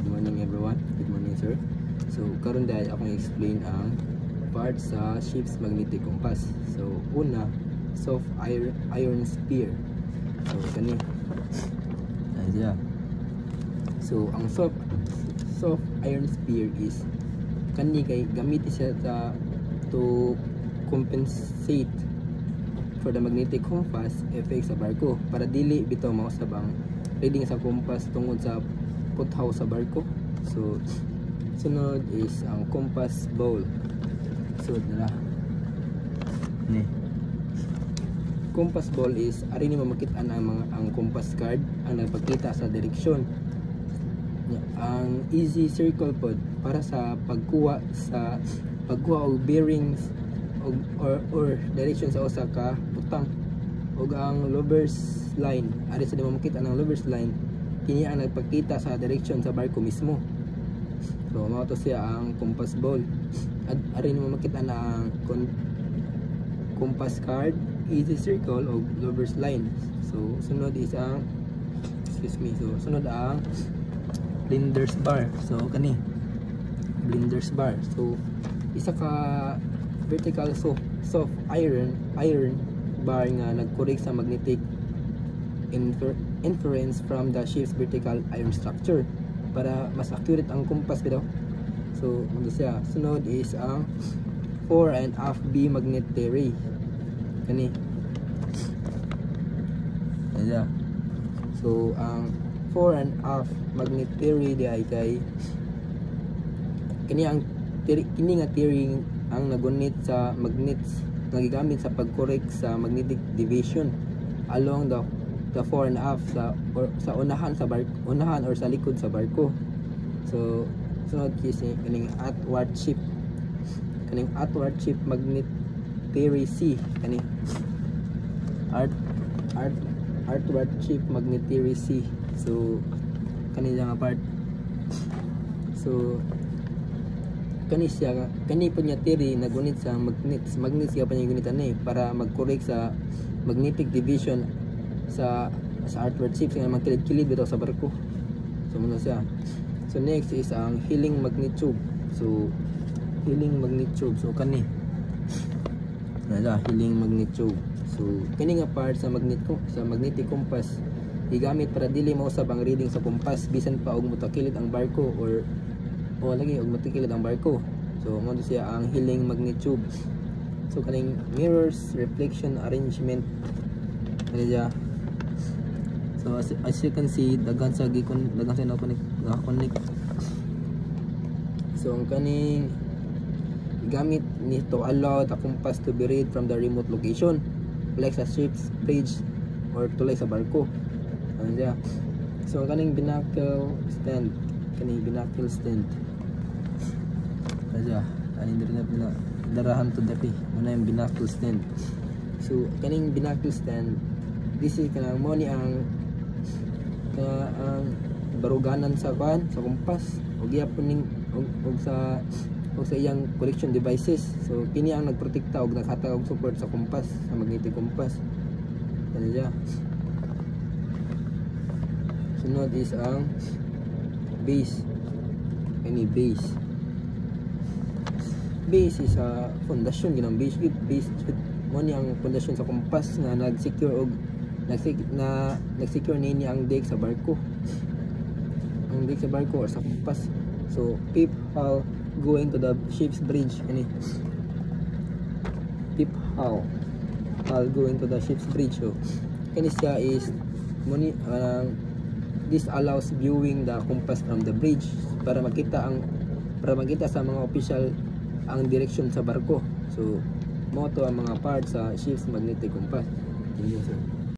Good morning everyone. Good morning sir. So karon dahil akong explain ang part sa ship's magnetic compass. So una, soft iron spear. So kani. Ayan. So ang soft iron spear is kani kay gamit siya to compensate for the magnetic compass effect sa barko para dili bitaw mausab ang reading sa compass tungod sa puthaw sa barko. So sunod is ang compass ball. So na ni compass ball is ari ni mamakit-an ang compass card ang nagpakita sa direksyon. Ang easy circle pod para sa pagkuha og bearings or direction sa usa ka butang. Ug ang lover's line, ari sa mamakit-an ang lover's line, kini ang nagpakita sa direction sa barko mismo. So mao to siya ang compass ball. At ari ni mamakit-an ang compass card, easy circle o lover's line. So sunod is ang sunod ang blinder's bar. So kani blinder's bar. So isa ka vertical soft iron bar nga nag-correct sa magnetic inference from the ship's vertical iron structure para mas accurate ang compass bitaw. So ano siya? Sunod is ang fore and aft beam magnet theory. Kani. Ayan. So ang fore and aft magnet theory di ay kay kini nga theory ang nagunit sa magnets nagigamit sa pag-correct sa magnetic deviation along the fore and aft sa unahan or sa likod sa barko. So sunod kasi kaning outward ship magnet theory C kani outward ship magnet theory C. So kani nga part. So kani po niya theory nagunit sa magnets siya pa niya gunitan para mag-correct sa magnetic division sa outward ship nga magkilid-kilid bitaw sa barko. So muna siya. So next is ang healing magnet tube. So healing magnet tube. So kani healing magnet tube. So kani nga part sa magnetic compass gigamit para dili mausab ang reading sa compass bisan pa og mutakilid ang barko or lagi og matikilid ang barko. So mo siya ang healing magnet tube. So kaning mirrors reflection arrangement niya. So as you can see dagan sa na-connect. So ang kaning gamit ni to allow the compass to be read from the remote location like sa ship's bridge or tulay sa barko. Ano so ang kaning binocle stand ani diri na darahan to dati muna yung binocle stand. So kaning binocle stand this is kanang mo ni ang baruganan sa compass og gyapon ning og sa iyang collection devices. So kini ang nagprotekta og naghatag og support sa compass sa magnetic compass. Ano siya? Sunod is ang base. Any base is a foundation ginang base mo ni ang foundation sa compass nga nag-secure nini ang deck sa barko or sa compass. So peep hull going to the ship's bridge peep hull going to the ship's bridge. So kani siya is this allows viewing the compass from the bridge para makita sa mga official ang direksyon sa barko. So mo to ang mga parts sa ship's magnetic compass. Thank you sir.